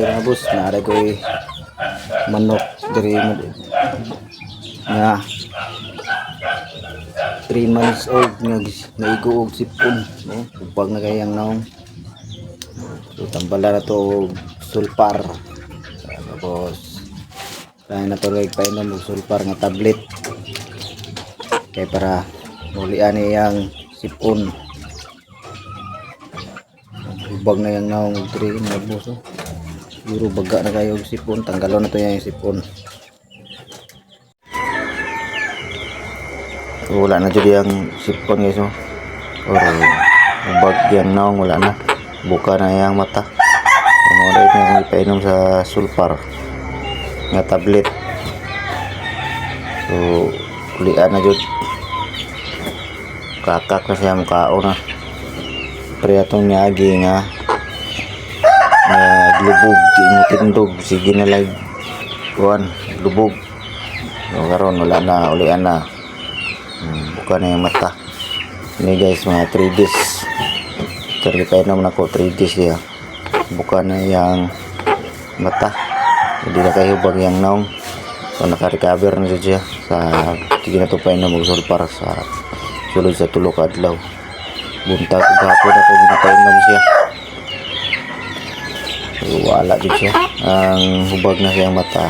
Mga boss, naara ko manok diri nga 3 months old nga naigo og sipon, no? Upag na kayang naong. So tambala na to og sulfar. Tapos kaya na to like painom og sulfar nga tablet. Kay para mulian niyang sipon. Ubag na yang naong og 3 mga boss. Siguro baga na kayo og sipon, tanggalon na to yung sipon. So, wala na dyan yung sipon guys, oh. Or ubag yan naong wala na, buka na yung mata. Mga ulit nga ipainom sa sulfar nga tablet. So kulian na dyan, kakak na siya mukao na pre atong niagi nga glubog tinutindog sige na lang kuan glubog. So karon wala na, ulian na, buka na yung mata. Ini guys mga 3 days teripainom na ko 3 days ya, buka na yung mata, hindi na kayo hubag yung naong. So naka-recover na siya sa sige na to painom og sulfar sa sulod sa tulo ka adlaw. Buntag ug hapon na to ginapainom siya. So wala jud siya ang hubag na siyang mata,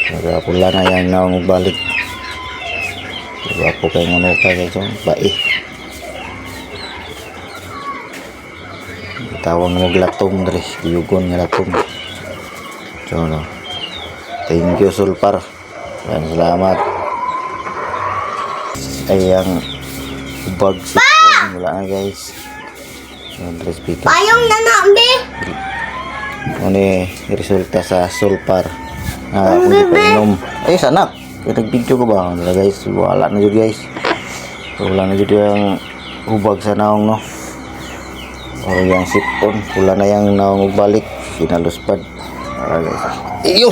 nagapula na yung naong balik. Wapo kay ngono ka guys, bae. Tawag mo glatong dre, yugon nga latong. So no. Thank you sulfar. Dan salamat. Ayang ubag sipon wala na guys. Payong na nambe. Ini resulta sa sulfar. Kung painom. Ay sanak. Nag-video ko ba? Wala guys. Wala na dyan guys. Wala na dyan yung ubag sa naong no. O yung sipon. Wala na yung naong balik. Sinaluspad. Wala guys. Iyo!